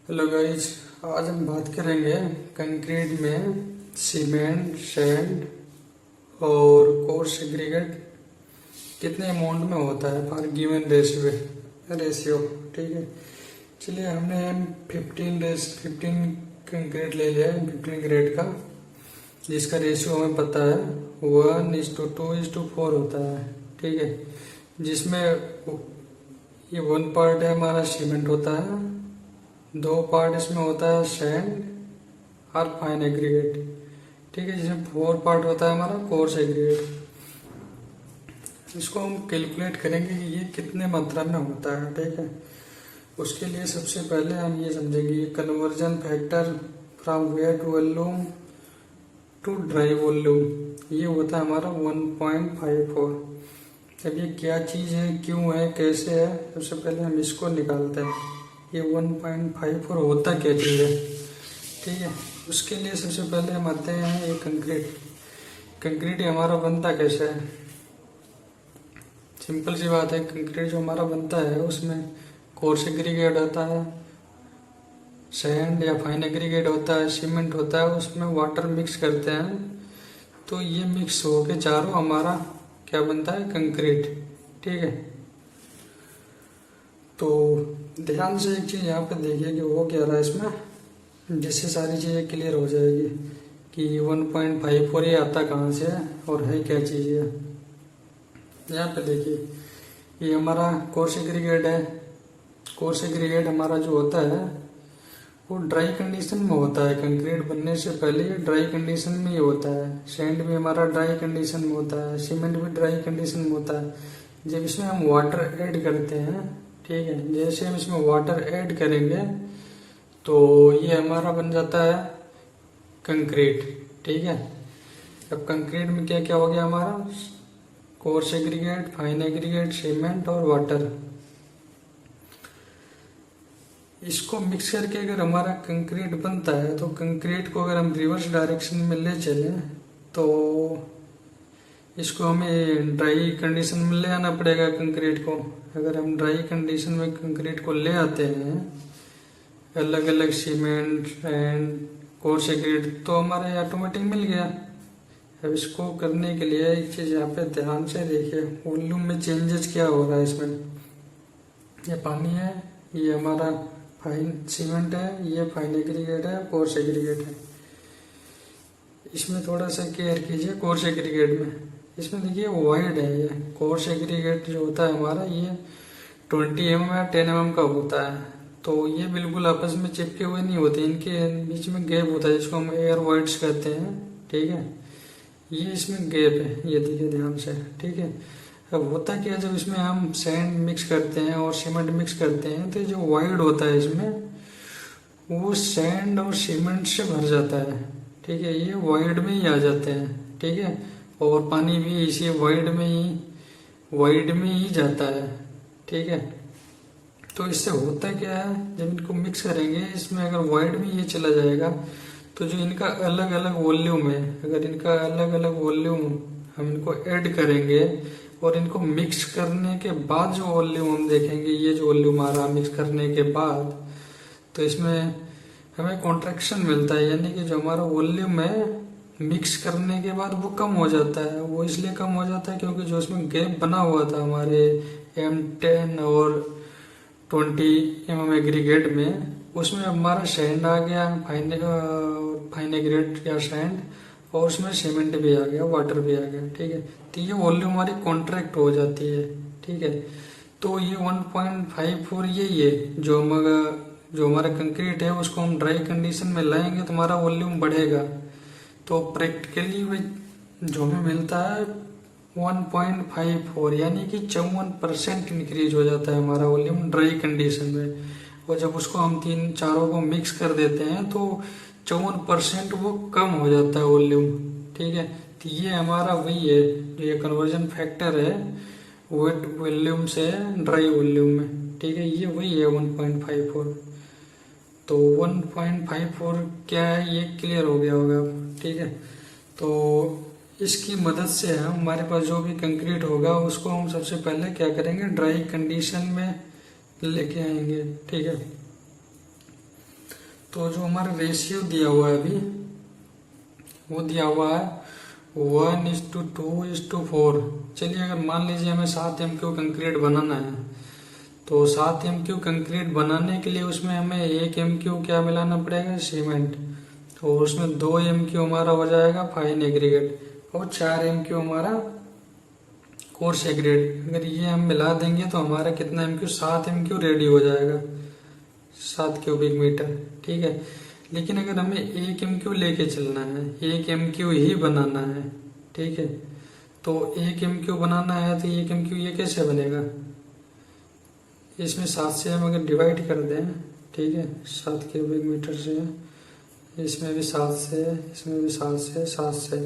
Hello guys. आज हम बात करेंगे कंक्रीट में सीमेंट, सैंड और कोर्स एग्रीगेट कितने अमाउंट में होता है फॉर गिवन रेशियो। ठीक है, चलिए हमने 15 कंक्रीट ले लिया है 15 ग्रेड का, जिसका रेशियो हमें पता है 1:2:4 होता है। ठीक है, जिसमें ये 1 पार्ट है हमारा सीमेंट होता है, 2 पार्ट इसमें होता है सैंड और फाइन एग्रीगेट। ठीक है, जिसमें 4 पार्ट होता है हमारा कोर्स एग्रीगेट। इसको हम कैलकुलेट करेंगे कि ये कितने मात्रा में होता है। ठीक है, उसके लिए सबसे पहले हम ये समझेंगे conversion factor from wet volume to dry volume. ये होता है हमारा 1.54। अब ये क्या चीज़ है, क्यों है, कैसे है, सबसे पहले हम इसको निकालते हैं। ये 1.54 होता क्या चीज़ है। ठीक है, उसके लिए सबसे पहले हम आते हैं ये कंक्रीट हमारा बनता कैसे है। सिंपल सी बात है, कंक्रीट जो हमारा बनता है उसमें कोर्स एग्रीगेट होता है, सैंड या फाइन एग्रीगेट होता है, सीमेंट होता है, उसमें वाटर मिक्स करते हैं तो ये मिक्स होके चारों हमारा क्या बनता है, कंक्रीट। ठीक है, तो ध्यान से एक चीज़ यहाँ पे देखिए कि वो क्या रहा है इसमें, जिससे सारी चीज़ें क्लियर हो जाएगी कि 1.54 ये आता कहाँ से है और है क्या चीज़ है। यहाँ पे देखिए ये हमारा कोर्स एग्रीगेट है। कोर्स एग्रीगेट हमारा जो होता है वो ड्राई कंडीशन में होता है। कंक्रीट बनने से पहले ये ड्राई कंडीशन में ही होता है। सैंड भी हमारा ड्राई कंडीशन में होता है, सीमेंट भी ड्राई कंडीशन में होता है। जब इसमें हम वाटर ऐड करते हैं, ठीक है, जैसे हम इसमें वाटर ऐड करेंगे तो ये हमारा बन जाता है कंक्रीट। ठीक है, अब कंक्रीट में क्या क्या हो गया हमारा, coarse aggregate, fine aggregate, cement और वाटर। इसको मिक्स करके अगर हमारा कंक्रीट बनता है तो कंक्रीट को अगर हम रिवर्स डायरेक्शन में ले चलें तो इसको हमें ड्राई कंडीशन में ले आना पड़ेगा कंक्रीट को। अगर हम ड्राई कंडीशन में कंक्रीट को ले आते हैं, अलग अलग सीमेंट एंड कोर्स एग्रीगेट, तो हमारा ऑटोमेटिक मिल गया। अब इसको करने के लिए एक चीज़ यहाँ पे ध्यान से देखिए, वॉल्यूम में चेंजेस क्या हो रहा है इसमें। ये पानी है, ये हमारा फाइन सीमेंट है, ये फाइन एग्रीगेट है, कोर्स एग्रीगेट है। इसमें थोड़ा सा केयर कीजिए कोर्स एग्रीगेट में। इसमें देखिए वाइड है, ये कोर्स एग्रीगेट जो होता है हमारा ये 20 mm या 10 mm का होता है। तो ये बिल्कुल आपस में चिपके हुए नहीं होते, इनके बीच में गैप होता है जिसको हम एयर वाइड्स कहते हैं। ठीक है, ये इसमें गैप है, ये देखिए ध्यान से। ठीक है, अब होता क्या है, जब इसमें हम सैंड मिक्स करते हैं और सीमेंट मिक्स करते हैं तो जो वाइड होता है इसमें वो सैंड और सीमेंट से भर जाता है। ठीक है, ये वाइड में ही आ जाते हैं। ठीक है, और पानी भी इसी वाइड में ही जाता है। ठीक है, तो इससे होता क्या है, जब इनको मिक्स करेंगे इसमें अगर वाइड में ये चला जाएगा तो जो इनका अलग अलग वॉल्यूम है, अगर इनका अलग अलग वॉल्यूम हम इनको ऐड करेंगे और इनको मिक्स करने के बाद जो वॉल्यूम हम देखेंगे, ये जो वॉल्यूम आ रहा मिक्स करने के बाद, तो इसमें हमें कॉन्ट्रैक्शन मिलता है। यानी कि जो हमारा वॉल्यूम है मिक्स करने के बाद वो कम हो जाता है। वो इसलिए कम हो जाता है क्योंकि जो इसमें गैप बना हुआ था हमारे M10 और 20 mm एग्रीगेट में, उसमें हमारा सैंड आ गया, फाइन एग्रीगेट या सैंड, और उसमें सीमेंट भी आ गया, वाटर भी आ गया। ठीक है, तो ये वॉल्यूम हमारी कॉन्ट्रैक्ट हो जाती है। ठीक है, तो ये 1.54 यही है जो हमारा कंक्रीट है, उसको हम ड्राई कंडीशन में लाएंगे तो हमारा वॉल्यूम बढ़ेगा। तो प्रैक्टिकली जो हमें मिलता है 1.54, यानी कि 54% इंक्रीज हो जाता है हमारा वॉल्यूम ड्राई कंडीशन में। और जब उसको हम चारों को मिक्स कर देते हैं तो 54% वो कम हो जाता है वॉल्यूम। ठीक है, तो ये हमारा वही है जो ये कन्वर्जन फैक्टर है वेट वॉल्यूम से ड्राई वॉल्यूम में। ठीक है, ये वही है 1.54। तो 1.54 क्या है ये क्लियर हो गया होगा। ठीक है, तो इसकी मदद से हम हमारे पास जो भी कंक्रीट होगा उसको हम सबसे पहले क्या करेंगे, ड्राई कंडीशन में लेके आएंगे। ठीक है, तो जो हमारा रेशियो दिया हुआ है अभी, वो दिया हुआ है 1:2:4। चलिए अगर मान लीजिए हमें 7 MQ कंक्रीट बनाना है, तो 7 MQ कंक्रीट बनाने के लिए उसमें हमें 1 MQ क्या मिलाना पड़ेगा, सीमेंट। तो उसमें 2 MQ हमारा हो जाएगा फाइन एग्रीगेट और 4 MQ हमारा कोर्स एग्रीगेट। अगर ये हम मिला देंगे तो हमारा कितना MQ, 7 MQ रेडी हो जाएगा, 7 क्यूबिक मीटर। ठीक है, लेकिन अगर हमें 1 MQ लेके चलना है, 1 MQ ही बनाना है, ठीक है, तो 1 MQ बनाना है तो 1 MQ ये कैसे बनेगा, इसमें 7 से हम अगर डिवाइड कर दें, ठीक है, 7 क्यूबिक मीटर से, इसमें भी 7 से, इसमें भी 7 से, 7 से,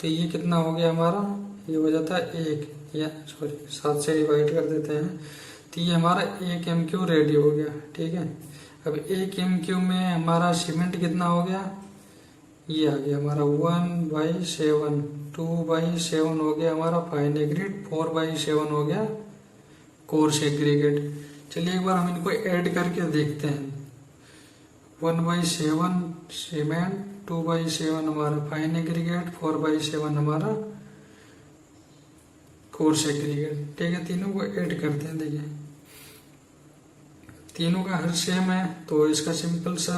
तो ये कितना हो गया हमारा, ये हो जाता है 1, या सॉरी 7 से डिवाइड कर देते हैं, तो ये हमारा 1 MQ रेडी हो गया। ठीक है, अब 1 MQ में हमारा सीमेंट कितना हो गया, ये आ गया हमारा 1/7, 2/7 हो गया हमारा फाइन एग्रीगेट, 4/7 हो गया कोर्स एग्रीगेट। चलिए एक बार हम इनको ऐड करके देखते हैं। 1/7 सीमेंट, 2/7 हमारा फाइन एग्रीगेट, 4/7 हमारा कोर्स एग्रीगेट। ठीक है, तीनों को ऐड करते हैं। देखिए तीनों का हर सेम है, तो इसका सिंपल सा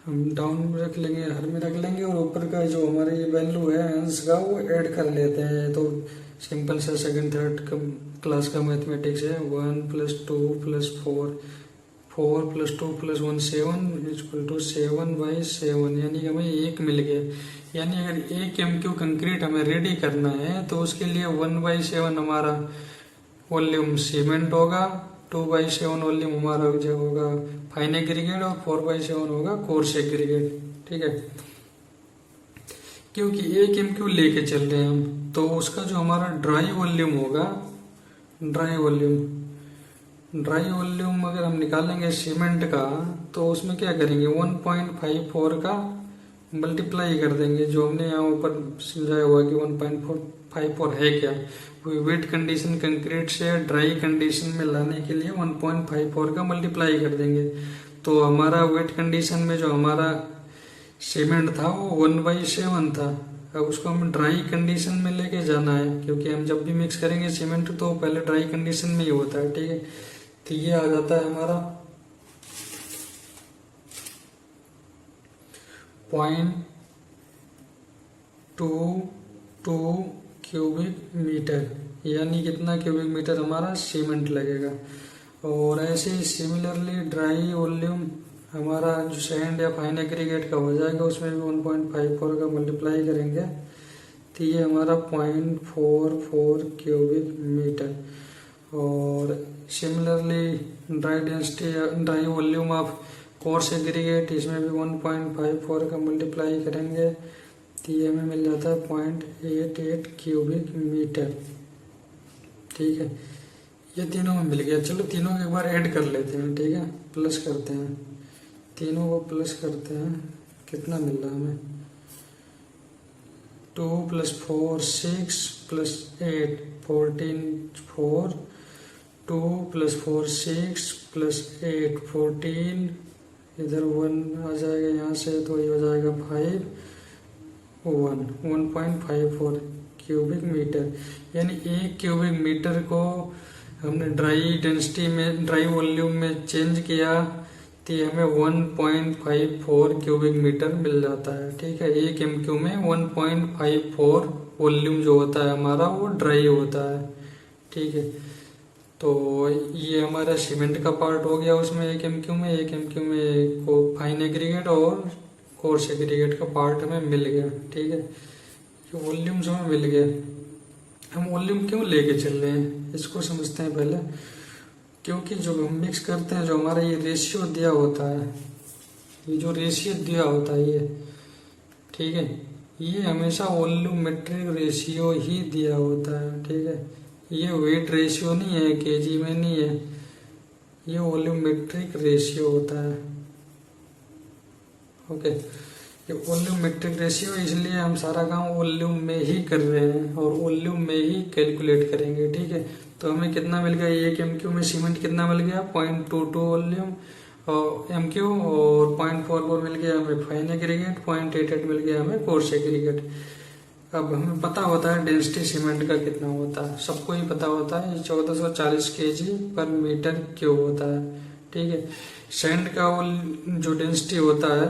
हम डाउन में रख लेंगे, हर में रख लेंगे, और ऊपर का जो हमारा ये वैल्यू है अंश का वो ऐड कर लेते हैं। तो सिंपल सा सेकंड थर्ड क्लास का मैथमेटिक्स है। 1 + 2 + 4, 4 + 2 + 1 7 = 7/7, यानी कि हमें 1 मिल गया। यानी अगर 1 MQ कंक्रीट हमें रेडी करना है तो उसके लिए 1/7 हमारा वॉल्यूम सीमेंट होगा, 2/7 वॉल्यूम हमारा जो होगा फाइन एग्रीगेट, और 4/7 होगा कोर्स एग्रीगेट। ठीक है, क्योंकि 1 MQ लेके चल रहे हैं हम, तो उसका जो हमारा ड्राई वॉल्यूम होगा, ड्राई वॉल्यूम अगर हम निकालेंगे सीमेंट का, तो उसमें क्या करेंगे, 1.54 का मल्टीप्लाई कर देंगे। जो हमने यहाँ ऊपर समझाया हुआ कि 1.54 है क्या, वेट कंडीशन कंक्रीट से ड्राई कंडीशन में लाने के लिए 1.54 का मल्टीप्लाई कर देंगे। तो हमारा वेट कंडीशन में जो हमारा सीमेंट था वो 1/7 था। अब उसको हमें ड्राई कंडीशन में लेके जाना है, क्योंकि हम जब भी मिक्स करेंगे सीमेंट तो पहले ड्राई कंडीशन में ही होता है। ठीक है, तो ये आ जाता है हमारा 0.22 क्यूबिक मीटर, यानी कितना क्यूबिक मीटर हमारा सीमेंट लगेगा। और ऐसे ही सिमिलरली ड्राई वॉल्यूम हमारा जो सैंड या फाइन एग्रीगेट का हो जाएगा, उसमें भी 1.54 का मल्टीप्लाई करेंगे, तो ये हमारा 0.44 क्यूबिक मीटर। और similarly dry density, dry volume of coarse aggregate, इसमें भी 1.54 का मल्टीप्लाई करेंगे, तो ये हमें मिल जाता है 0.88 क्यूबिक मीटर। ठीक है, ये तीनों में मिल गया। चलो तीनों को एक बार ऐड कर लेते हैं। ठीक है, प्लस करते हैं, तीनों को प्लस करते हैं, कितना मिल रहा है हमें, 2 + 4 6 + 8 14, 4, 2 + 4 6 + 8 14, इधर 1 आ जाएगा यहाँ से, तो ये हो जाएगा 5 1.54 क्यूबिक मीटर। यानी 1 क्यूबिक मीटर को हमने ड्राई डेंसिटी में, ड्राई वॉल्यूम में चेंज किया, तो हमें 1.54 क्यूबिक मीटर मिल जाता है। ठीक है, 1 MQ में 1.54 वॉल्यूम जो होता है हमारा वो ड्राई होता है। ठीक है, तो ये हमारा सीमेंट का पार्ट हो गया उसमें 1 MQ में, 1 MQ में को फाइन एग्रीगेट और कोर्स एग्रीगेट का पार्ट हमें मिल गया। ठीक है, ये वॉल्यूम जो हमें मिल गया, हम वॉल्यूम क्यों लेके चल रहे हैं इसको समझते हैं पहले। क्योंकि जो हम मिक्स करते हैं, जो हमारा ये रेशियो दिया होता है, ये जो रेशियो दिया होता है ये, ठीक है, ये हमेशा वॉल्यूमेट्रिक रेशियो ही दिया होता है। ठीक है, ये वेट रेशियो नहीं है, केजी में नहीं है, ये वॉल्यूमेट्रिक रेशियो होता है। ओके, ये वॉल्यूमेट्रिक रेशियो, इसलिए हम सारा काम वॉल्यूम में ही कर रहे हैं और वॉल्यूम में ही कैलकुलेट करेंगे। ठीक है, तो हमें कितना मिल गया, 1 MQ में सीमेंट कितना मिल गया, 0.22 वॉल्यूम, और MQ, और 0.44 मिल गया हमें फाइन एग्रीगेट, 0.88 मिल गया हमें कोर्स एग्रीगेट। अब हमें पता होता है डेंसिटी सीमेंट का कितना होता है, सबको ही पता होता है, 1440 kg/m³ होता है। ठीक है, सैंड का वो जो डेंसिटी होता है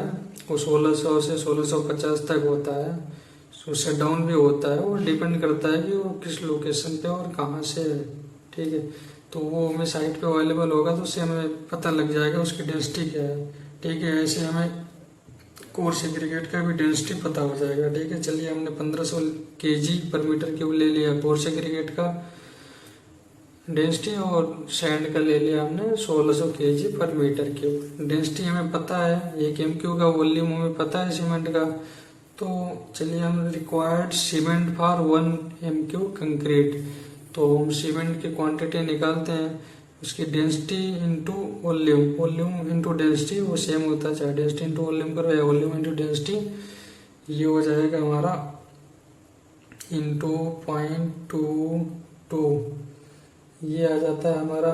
वो 1600 से 1650 तक होता है, उससे डाउन भी होता है, वो डिपेंड करता है कि वो किस लोकेशन पे और कहाँ से है। ठीक है, तो वो हमें साइट पे अवेलेबल होगा तो उससे हमें पता लग जाएगा उसकी डेंसिटी क्या है। ठीक है, ऐसे हमें कोर्स एग्रीगेट का भी डेंसिटी पता हो जाएगा। ठीक है, चलिए हमने 1500 kg/m³ ले लिया कोर्स एग्रीगेट का डेंसिटी, और सैंड का ले लिया हमने 1600 kg/m³। डेंसिटी हमें पता है, एक MQ का वॉल्यूम हमें पता है सीमेंट का। तो चलिए हम required cement for 1 MQ concrete, तो हम सीमेंट की क्वांटिटी निकालते हैं, उसकी density into volume, volume into density वो सेम होता है, चाहे डेंसिटी इंटू वॉल्यूम करो या वॉल्यूम इंटू डेंसिटी, ये हो जाएगा हमारा इंटू 0.22, ये आ जाता है हमारा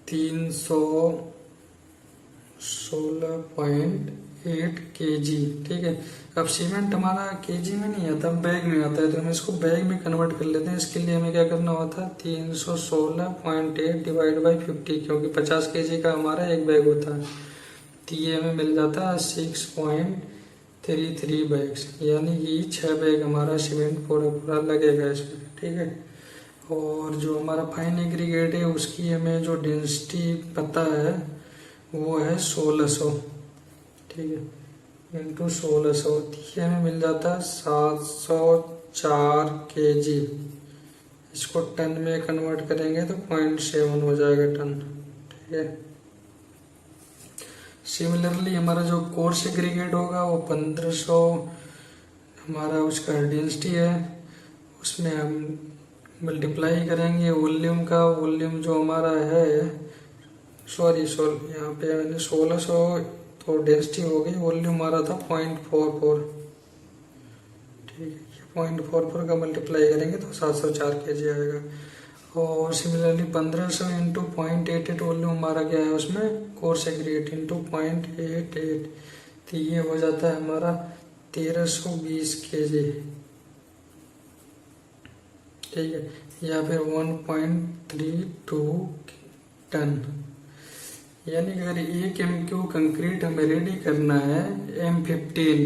316.8 kg। ठीक है, अब सीमेंट हमारा केजी में नहीं आता, बैग में आता है, तो हम इसको बैग में कन्वर्ट कर लेते हैं। इसके लिए हमें क्या करना होता है, 316.8 डिवाइड बाई 50, क्योंकि 50 kg का हमारा एक बैग होता है, तो ये हमें मिल जाता है 6.33 बैग्स, यानी कि 6 बैग हमारा सीमेंट पूरा पूरा लगेगा इसमें। ठीक है, और जो हमारा फाइन एग्रीगेट है उसकी हमें जो डेंसिटी पता है वो है 1600। ठीक है, इंटू 1600, ये हमें मिल जाता है 704 kg। इसको टन में कन्वर्ट करेंगे तो 0.7 हो जाएगा टन। ठीक है, सिमिलरली हमारा जो कोर्स एग्रीगेट होगा वो 1500 हमारा उसका डेंसिटी है, उसमें हम मल्टीप्लाई करेंगे वॉल्यूम का, वॉल्यूम जो हमारा है सॉरी यहाँ पे मैंने 1600 तो डेंसिटी हो गई, वॉल्यूम हमारा था 0.44। ठीक है, 0.44 का मल्टीप्लाई करेंगे तो 704 kg आएगा। और सिमिलरली 1500 इंटू 0.88 वॉल्यूम हमारा क्या है उसमें कोर्स एग्रीगेट इंटू 0.88, तो ये हो जाता है हमारा 1320 kg। ठीक है, या फिर 1.32 टन, यानी अगर 1 MQ कंक्रीट हमें रेडी करना है M15,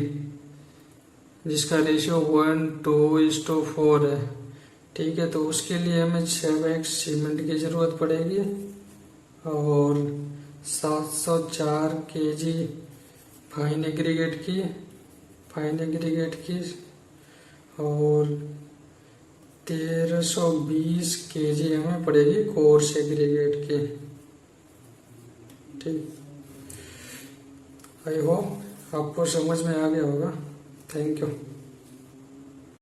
जिसका रेशियो 1:4 है। ठीक है, तो उसके लिए हमें 6 बैग सीमेंट की जरूरत पड़ेगी और 704 kg फाइन एग्रीगेट की और 1320 kg हमें पड़ेगी कोर्स एग्रीगेट की। ठीक, आई होप आपको समझ में आ गया होगा। Thank you.